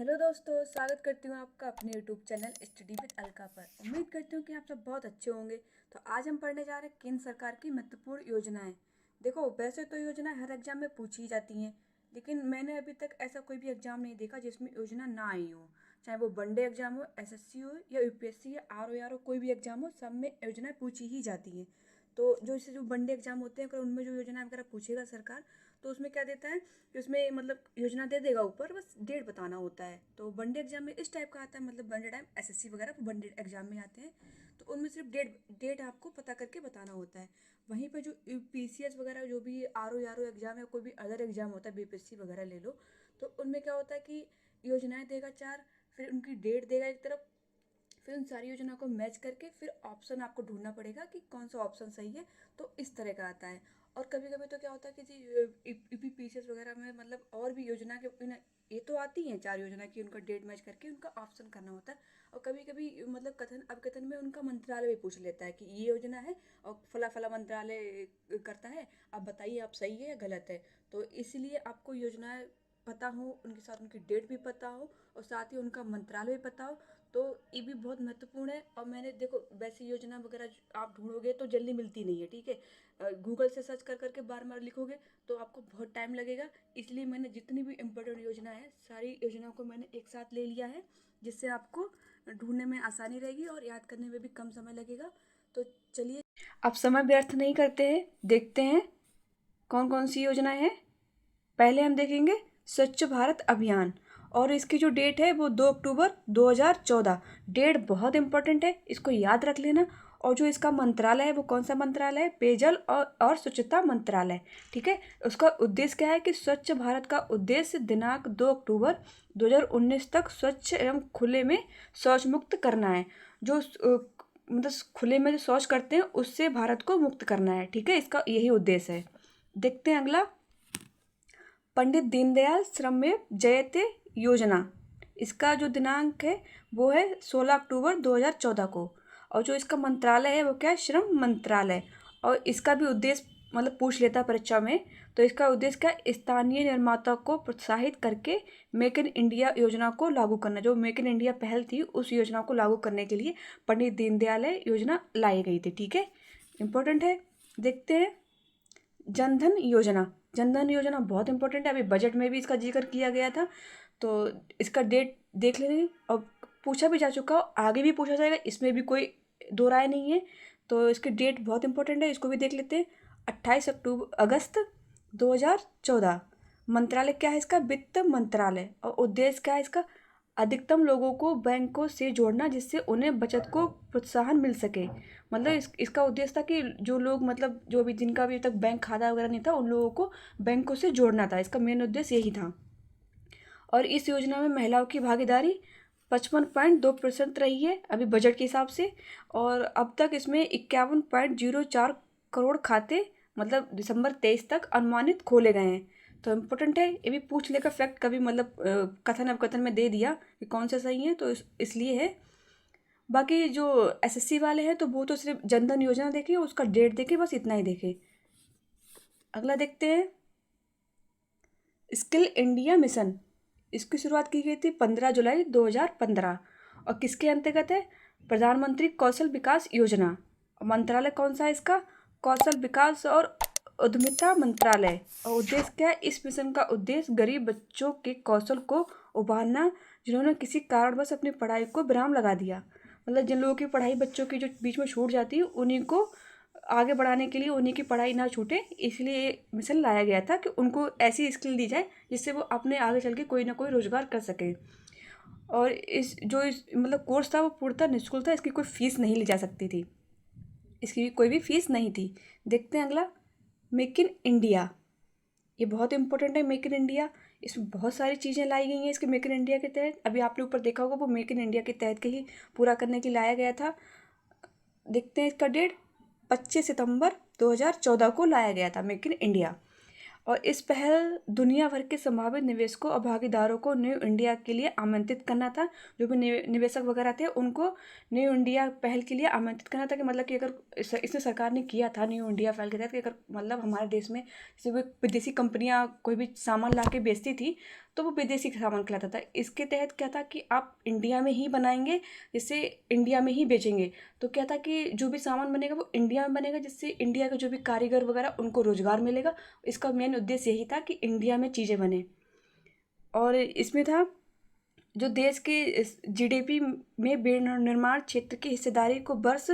Hello दोस्तों, स्वागत करती हूँ आपका अपने YouTube channel study with Alka पर। उम्मीद करती हूँ कि आप सब बहुत अच्छे होंगे। तो आज हम पढ़ने जा रहे हैं केंद्र सरकार की महत्वपूर्ण योजनाएं। देखो, वैसे तो योजना हर एग्जाम में पूछी जाती हैं, लेकिन मैंने अभी तक ऐसा कोई भी एग्जाम नहीं देखा जिसमें योजना ना आई हो। चाहे वो वनडे एग्जाम हो, एसएससी हो या यूपीएससी या आर हो, कोई भी एग्जाम हो, सब में योजनाएं पूछी ही जाती हैं। तो जो वनडे एग्जाम होते हैं, अगर उनमें जो योजना वगैरह पूछेगा सरकार, तो उसमें क्या देता है कि उसमें मतलब योजना दे देगा ऊपर, बस डेट बताना होता है। तो वनडे एग्जाम में इस टाइप का आता है, मतलब वनडे टाइम एसएससी वगैरह वनडे एग्जाम में आते हैं। तो उनमें सिर्फ डेट आपको पता करके बताना होता है। वहीं पर जो पीसीएस वगैरह जो भी आर ओ एग्जाम या कोई भी अदर एग्जाम होता है, बीपीएससी वगैरह ले लो, तो उनमें क्या होता है कि योजनाएं देगा चार, फिर उनकी डेट देगा एक तरफ, फिर उन सारी योजना को मैच करके फिर ऑप्शन आपको ढूंढना पड़ेगा कि कौन सा ऑप्शन सही है। तो इस तरह का आता है। और कभी कभी तो क्या होता है कि जी ईपीपीसीएस वगैरह में मतलब और भी योजना के ये तो आती हैं चार योजना की, उनका डेट मैच करके उनका ऑप्शन करना होता है। और कभी कभी मतलब कथन अवकथन में उनका मंत्रालय भी पूछ लेता है कि ये योजना है और फला फला मंत्रालय करता है, आप बताइए आप सही है या गलत है। तो इसलिए आपको योजनाएं पता हो, उनके साथ उनकी डेट भी पता हो और साथ ही उनका मंत्रालय भी पता हो। तो ये भी बहुत महत्वपूर्ण है। और मैंने देखो, वैसी योजना वगैरह आप ढूंढोगे तो जल्दी मिलती नहीं है, ठीक है। गूगल से सर्च कर करके बार बार लिखोगे तो आपको बहुत टाइम लगेगा। इसलिए मैंने जितनी भी इम्पोर्टेंट योजना है, सारी योजनाओं को मैंने एक साथ ले लिया है, जिससे आपको ढूंढने में आसानी रहेगी और याद करने में भी कम समय लगेगा। तो चलिए, आप समय व्यर्थ नहीं करते हैं, देखते हैं कौन कौन सी योजनाएं हैं। पहले हम देखेंगे स्वच्छ भारत अभियान, और इसकी जो डेट है वो 2 अक्टूबर 2014। डेट बहुत इंपॉर्टेंट है, इसको याद रख लेना। और जो इसका मंत्रालय है वो कौन सा मंत्रालय है? पेयजल और स्वच्छता मंत्रालय, ठीक है। उसका उद्देश्य क्या है कि स्वच्छ भारत का उद्देश्य दिनांक 2 अक्टूबर 2019 तक स्वच्छ एवं खुले में शौच मुक्त करना है। जो मतलब खुले में जो शौच करते हैं उससे भारत को मुक्त करना है, ठीक है। इसका यही उद्देश्य है। देखते हैं अगला, पंडित दीनदयाल श्रमेव जयते योजना। इसका जो दिनांक है वो है 16 अक्टूबर 2014 को। और जो इसका मंत्रालय है वो क्या है? श्रम मंत्रालय। और इसका भी उद्देश्य मतलब पूछ लेता परीक्षा में, तो इसका उद्देश्य क्या है? स्थानीय निर्माता को प्रोत्साहित करके मेक इन इंडिया योजना को लागू करना। जो मेक इन इंडिया पहल थी, उस योजना को लागू करने के लिए पंडित दीनदयाल योजना लाई गई थी, ठीक है। इंपॉर्टेंट है। देखते हैं जनधन योजना। जनधन योजना बहुत इंपॉर्टेंट है, अभी बजट में भी इसका जिक्र किया गया था। तो इसका डेट देख लेंगे, और पूछा भी जा चुका हो, आगे भी पूछा जाएगा, इसमें भी कोई दो राय नहीं है। तो इसकी डेट बहुत इंपॉर्टेंट है, इसको भी देख लेते हैं। 28 अगस्त 2014। मंत्रालय क्या है इसका? वित्त मंत्रालय। और उद्देश्य क्या है इसका? अधिकतम लोगों को बैंकों से जोड़ना, जिससे उन्हें बचत को प्रोत्साहन मिल सके। मतलब इसका उद्देश्य था कि जो लोग मतलब जो भी जिनका अभी तक बैंक खाता वगैरह नहीं था, उन लोगों को बैंकों से जोड़ना था। इसका मेन उद्देश्य यही था। और इस योजना में महिलाओं की भागीदारी 55.2% रही है अभी बजट के हिसाब से। और अब तक इसमें 51.04 करोड़ खाते मतलब दिसंबर 23 तक अनुमानित खोले गए हैं। तो इम्पोर्टेंट है, ये भी पूछ लेगा फैक्ट कभी, मतलब कथन अवकथन में दे दिया कि कौन सा सही है, तो इसलिए है। बाकी जो एसएससी वाले हैं तो वो तो सिर्फ जनधन योजना देखे, उसका डेट देखे, बस इतना ही देखे। अगला देखते हैं स्किल इंडिया मिशन। इसकी शुरुआत की गई थी 15 जुलाई 2015 और किसके अंतर्गत है? प्रधानमंत्री कौशल विकास योजना। मंत्रालय कौन सा है इसका? कौशल विकास और उद्यमिता मंत्रालय। और उद्देश्य क्या है? इस मिशन का उद्देश्य गरीब बच्चों के कौशल को उभारना, जिन्होंने किसी कारणवश अपनी पढ़ाई को विराम लगा दिया। मतलब जिन लोगों की पढ़ाई बच्चों की जो बीच में छूट जाती है, उन्हीं को आगे बढ़ाने के लिए, उन्हीं की पढ़ाई ना छूटे, इसलिए ये मिशन लाया गया था कि उनको ऐसी स्किल दी जाए जिससे वो अपने आगे चल के कोई ना कोई रोजगार कर सके। और इस मतलब कोर्स था वो पूर्णतः निःशुल्क था, इसकी कोई फीस नहीं ली जा सकती थी, इसकी कोई भी फीस नहीं थी। देखते हैं अगला, मेक इन इंडिया। ये बहुत इंपॉर्टेंट है मेक इन इंडिया। इसमें बहुत सारी चीज़ें लाई गई हैं इसके मेक इन इंडिया के तहत। अभी आपने ऊपर देखा होगा, वो मेक इन इंडिया के तहत के ही पूरा करने के लिए लाया गया था। देखते हैं इसका डेट, 25 सितंबर 2014 को लाया गया था मेक इन इंडिया। और इस पहल दुनिया भर के संभावित निवेशकों और भागीदारों को न्यू इंडिया के लिए आमंत्रित करना था। जो भी निवेशक वगैरह थे उनको न्यू इंडिया पहल के लिए आमंत्रित करना था, कि मतलब कि अगर इसने सरकार ने किया था न्यू इंडिया पहल के तहत कि अगर मतलब हमारे देश में जैसे कोई विदेशी कंपनियां कोई भी सामान ला के बेचती थी, तो वो विदेशी सामान कहलाता था। इसके तहत क्या था कि आप इंडिया में ही बनाएंगे, जिससे इंडिया में ही बेचेंगे। तो क्या था कि जो भी सामान बनेगा वो इंडिया में बनेगा, जिससे इंडिया के जो भी कारीगर वगैरह उनको रोजगार मिलेगा। इसका मेन उद्देश्य यही था कि इंडिया में चीज़ें बने। और इसमें था जो देश के जीडीपी में विनिर्माण क्षेत्र की हिस्सेदारी को वर्ष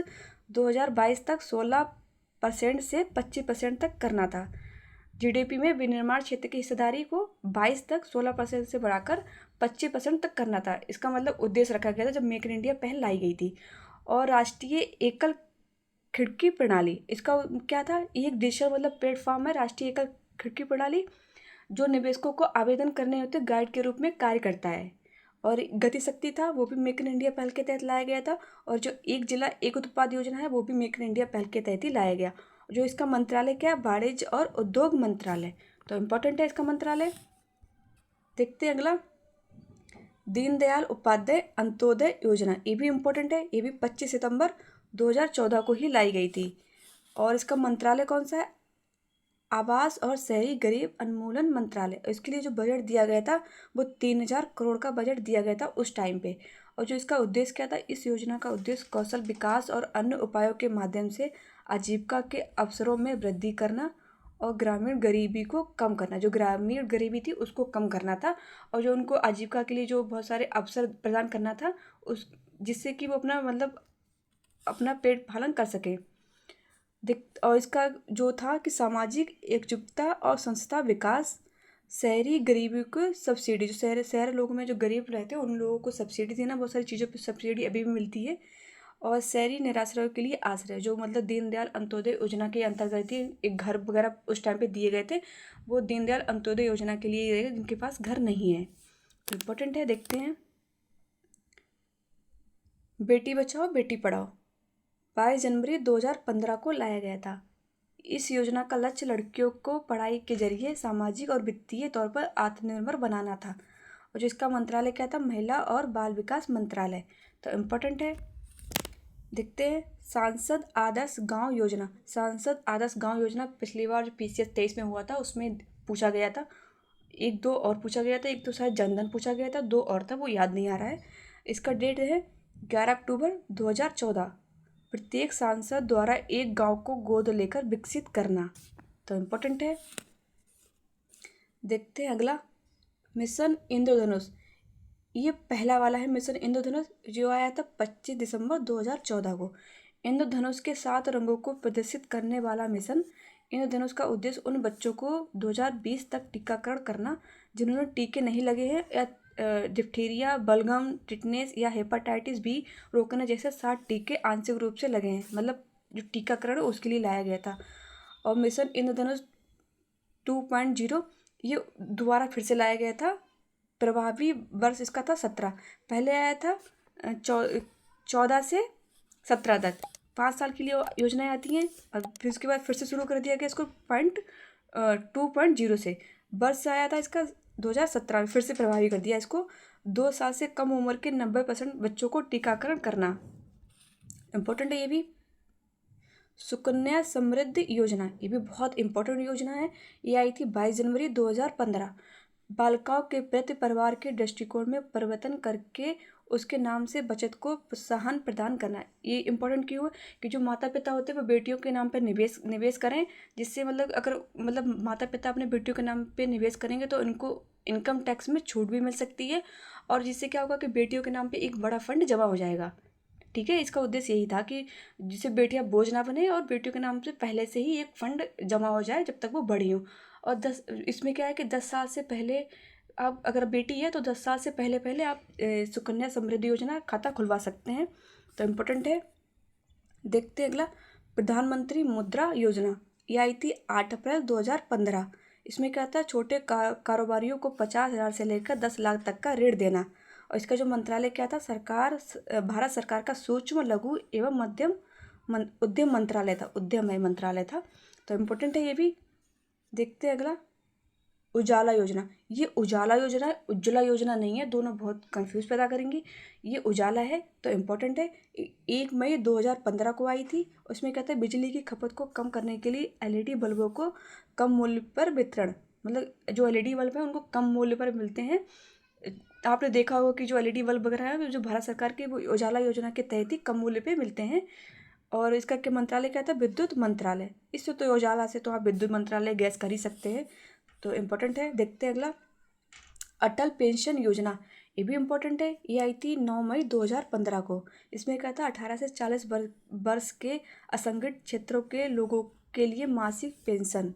2022 तक 16% से 25% तक करना था। जीडीपी में विनिर्माण क्षेत्र की हिस्सेदारी को 22 तक 16% से बढ़ाकर 25% तक करना था। इसका मतलब उद्देश्य रखा गया था जब मेक इन इंडिया पहल लाई गई थी। और राष्ट्रीय एकल खिड़की प्रणाली, इसका क्या था, ये एक डिजिटल मतलब प्लेटफॉर्म है, राष्ट्रीय एकल खिड़की प्रणाली, जो निवेशकों को आवेदन करने हेतु गाइड के रूप में कार्य करता है। और गति शक्ति था, वो भी मेक इन इंडिया पहल के तहत लाया गया था। और जो एक जिला एक उत्पाद योजना है वो भी मेक इन इंडिया पहल के तहत ही लाया गया। जो इसका मंत्रालय क्या है, वाणिज्य और उद्योग मंत्रालय। तो इम्पोर्टेंट है इसका मंत्रालय। देखते हैं अगला, दीनदयाल उपाध्याय अंत्योदय योजना, ये भी इम्पोर्टेंट है। ये भी 25 सितंबर 2014 को ही लाई गई थी। और इसका मंत्रालय कौन सा है, आवास और शहरी गरीब उन्मूलन मंत्रालय। इसके लिए जो बजट दिया गया था वो 3000 करोड़ का बजट दिया गया था उस टाइम पे। और जो इसका उद्देश्य क्या था, इस योजना का उद्देश्य कौशल विकास और अन्य उपायों के माध्यम से आजीविका के अवसरों में वृद्धि करना और ग्रामीण गरीबी को कम करना। जो ग्रामीण गरीबी थी उसको कम करना था, और जो उनको आजीविका के लिए जो बहुत सारे अवसर प्रदान करना था, उस जिससे कि वो अपना मतलब अपना पेट पालन कर सके। और इसका जो था कि सामाजिक एकजुटता और संस्था विकास, शहरी गरीबी को सब्सिडी, जो शहर लोगों में जो गरीब रहते हैं उन लोगों को सब्सिडी देना, बहुत सारी चीज़ों पे सब्सिडी अभी भी मिलती है। और शहरी निराश्रयों के लिए आश्रय, जो मतलब दीनदयाल अंत्योदय योजना के अंतर्गत ही एक घर वगैरह उस टाइम पे दिए गए थे, वो दीनदयाल अंत्योदय योजना के लिए जिनके पास घर नहीं है। इम्पोर्टेंट है, देखते हैं। बेटी बचाओ बेटी पढ़ाओ 22 जनवरी 2015 को लाया गया था। इस योजना का लक्ष्य लड़कियों को पढ़ाई के जरिए सामाजिक और वित्तीय तौर पर आत्मनिर्भर बनाना था। और जो इसका मंत्रालय क्या था, महिला और बाल विकास मंत्रालय। तो इम्पोर्टेंट है, देखते हैं। सांसद आदर्श गांव योजना, सांसद आदर्श गांव योजना पिछली बार जो PCS 23 में हुआ था उसमें पूछा गया था। एक दो और पूछा गया था, एक तो शायद जनधन पूछा गया था, दो और था वो याद नहीं आ रहा है। इसका डेट है 11 अक्टूबर 2014। प्रत्येक सांसद द्वारा एक गांव को गोद लेकर विकसित करना। तो इम्पोर्टेंट है, देखते हैं अगला, मिशन इंद्रधनुष। ये पहला वाला है मिशन इंद्रधनुष, जो आया था 25 दिसंबर 2014 को। इंद्रधनुष के 7 रंगों को प्रदर्शित करने वाला मिशन इंद्रधनुष का उद्देश्य उन बच्चों को 2020 तक टीकाकरण करना जिन्होंने टीके नहीं लगे हैं या डिप्थीरिया, बलगम, टिटनेस या हेपेटाइटिस बी रोकने जैसे 7 टीके आंशिक रूप से लगे हैं, मतलब जो टीकाकरण है उसके लिए लाया गया था। और मिशन इंद्रधनुष 2.0 ये दोबारा फिर से लाया गया था। प्रभावी वर्ष इसका था 17, पहले आया था 14 से 17 तक, 5 साल के लिए योजनाएं आती हैं। और फिर उसके बाद फिर से शुरू कर दिया गया इसको 2.0 से। वर्ष आया था इसका 2017 में, फिर से प्रभावी कर दिया इसको। 2 साल से कम उम्र के 90% बच्चों को टीकाकरण करना। इम्पोर्टेंट है ये भी। सुकन्या समृद्धि योजना, ये भी बहुत इंपॉर्टेंट योजना है। ये आई थी 22 जनवरी 2015। बालिकाओं के प्रति परिवार के दृष्टिकोण में परिवर्तन करके उसके नाम से बचत को प्रोत्साहन प्रदान करना। ये इंपॉर्टेंट क्यों है कि जो माता पिता होते हैं वो बेटियों के नाम पर निवेश करें, जिससे मतलब अगर मतलब माता पिता अपने बेटियों के नाम पे निवेश करेंगे तो इनको इनकम टैक्स में छूट भी मिल सकती है। और जिससे क्या होगा कि बेटियों के नाम पे एक बड़ा फंड जमा हो जाएगा। ठीक है, इसका उद्देश्य यही था कि जिससे बेटियां बोझ ना बने और बेटियों के नाम से पहले से ही एक फंड जमा हो जाए जब तक वो बड़ी हों। और इसमें क्या है कि 10 साल से पहले आप अगर बेटी है तो 10 साल से पहले पहले आप सुकन्या समृद्धि योजना खाता खुलवा सकते हैं। तो इम्पोर्टेंट है, देखते हैं अगला, प्रधानमंत्री मुद्रा योजना। ये आई थी 8 अप्रैल 2015। इसमें क्या था, छोटे कारोबारियों को 50,000 से लेकर 10 लाख तक का ऋण देना। और इसका जो मंत्रालय क्या था, भारत सरकार का सूक्ष्म लघु एवं मध्यम उद्यम मंत्रालय था, उद्यम मंत्रालय था। तो इम्पोर्टेंट है ये भी। देखते हैं अगला, उजाला योजना। ये उजाला योजना है, उज्ज्वला योजना नहीं है, दोनों बहुत कंफ्यूज पैदा करेंगी। ये उजाला है तो इम्पोर्टेंट है। 1 मई 2015 को आई थी। उसमें कहते हैं बिजली की खपत को कम करने के लिए LED बल्बों को कम मूल्य पर वितरण। मतलब जो LED बल्ब है उनको कम मूल्य पर मिलते हैं। आपने देखा होगा कि जो LED बल्ब वगैरह है जो भारत सरकार के वो उजाला योजना के तहत ही कम मूल्य पे मिलते हैं। और इसका क्या मंत्रालय क्या था? विद्युत मंत्रालय। इससे तो उजाला से तो आप विद्युत मंत्रालय गैस कर ही सकते हैं, तो इम्पोर्टेंट है। देखते हैं अगला, अटल पेंशन योजना, ये भी इम्पोर्टेंट है। ये आई थी 9 मई 2015 को। इसमें क्या था? 18 से 40 वर्ष के असंगठित क्षेत्रों के लोगों के लिए मासिक पेंशन।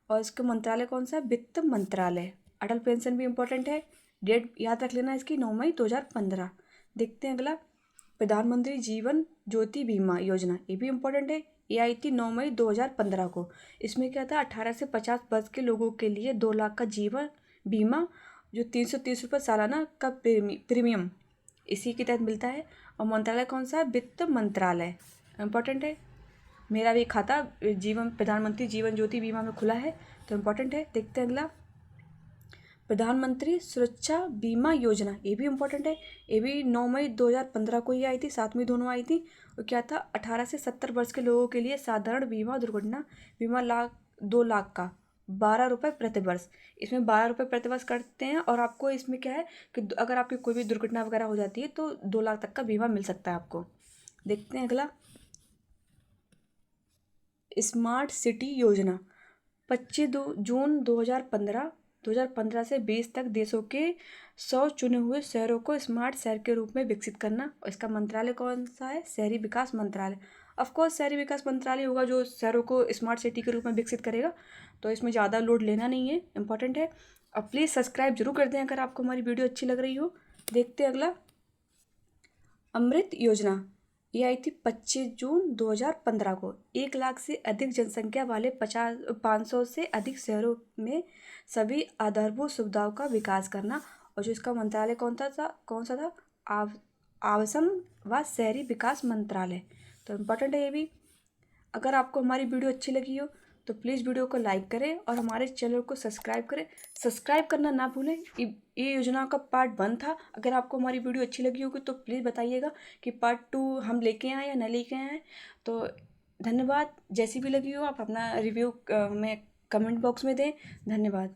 और इसका मंत्रालय कौन सा? वित्त मंत्रालय। अटल पेंशन भी इम्पोर्टेंट है, डेट याद रख लेना इसकी 9 मई 2015। देखते हैं अगला, प्रधानमंत्री जीवन ज्योति बीमा योजना, ये भी इम्पोर्टेंट है। ये आई थी 9 मई 2015 को। इसमें क्या था? 18 से 50 वर्ष के लोगों के लिए 2 लाख का जीवन बीमा, जो 330 रुपये सालाना का प्रीमियम इसी के तहत मिलता है। और मंत्रालय कौन सा है? वित्त मंत्रालय। इम्पोर्टेंट है। मेरा भी खाता प्रधानमंत्री जीवन ज्योति बीमा में खुला है, तो इम्पोर्टेंट है। देखते हैं अगला, प्रधानमंत्री सुरक्षा बीमा योजना, ये भी इम्पोर्टेंट है। ये भी 9 मई 2015 को ही आई थी, साथ में दोनों आई थी। और क्या था? 18 से 70 वर्ष के लोगों के लिए साधारण बीमा, दुर्घटना बीमा 2 लाख का, 12 रुपये प्रति वर्ष। इसमें 12 रुपये प्रति वर्ष करते हैं। और आपको इसमें क्या है कि अगर आपकी कोई भी दुर्घटना वगैरह हो जाती है तो 2 लाख तक का बीमा मिल सकता है आपको। देखते हैं अगला, स्मार्ट सिटी योजना, 25 जून 2015 से 20 तक देशों के 100 चुने हुए शहरों को स्मार्ट शहर के रूप में विकसित करना। और इसका मंत्रालय कौन सा है? शहरी विकास मंत्रालय। ऑफकोर्स शहरी विकास मंत्रालय होगा जो शहरों को स्मार्ट सिटी के रूप में विकसित करेगा, तो इसमें ज़्यादा लोड लेना नहीं है, इंपॉर्टेंट है। और प्लीज़ सब्सक्राइब जरूर कर दें अगर आपको हमारी वीडियो अच्छी लग रही हो। देखते हैं अगला, अमृत योजना, ये आई थी 25 जून 2015 को। 1 लाख से अधिक जनसंख्या वाले 500 से अधिक शहरों में सभी आधारभूत सुविधाओं का विकास करना। और जो इसका मंत्रालय कौन सा था? आवासन व शहरी विकास मंत्रालय। तो इम्पोर्टेंट है ये भी। अगर आपको हमारी वीडियो अच्छी लगी हो तो प्लीज़ वीडियो को लाइक करें और हमारे चैनल को सब्सक्राइब करें। सब्सक्राइब करना ना भूलें। ये योजना का पार्ट 1 था। अगर आपको हमारी वीडियो अच्छी लगी होगी तो प्लीज़ बताइएगा कि पार्ट 2 हम लेके आए या न लेके आए। तो धन्यवाद। जैसी भी लगी हो आप अपना रिव्यू हमें कमेंट बॉक्स में दें। धन्यवाद।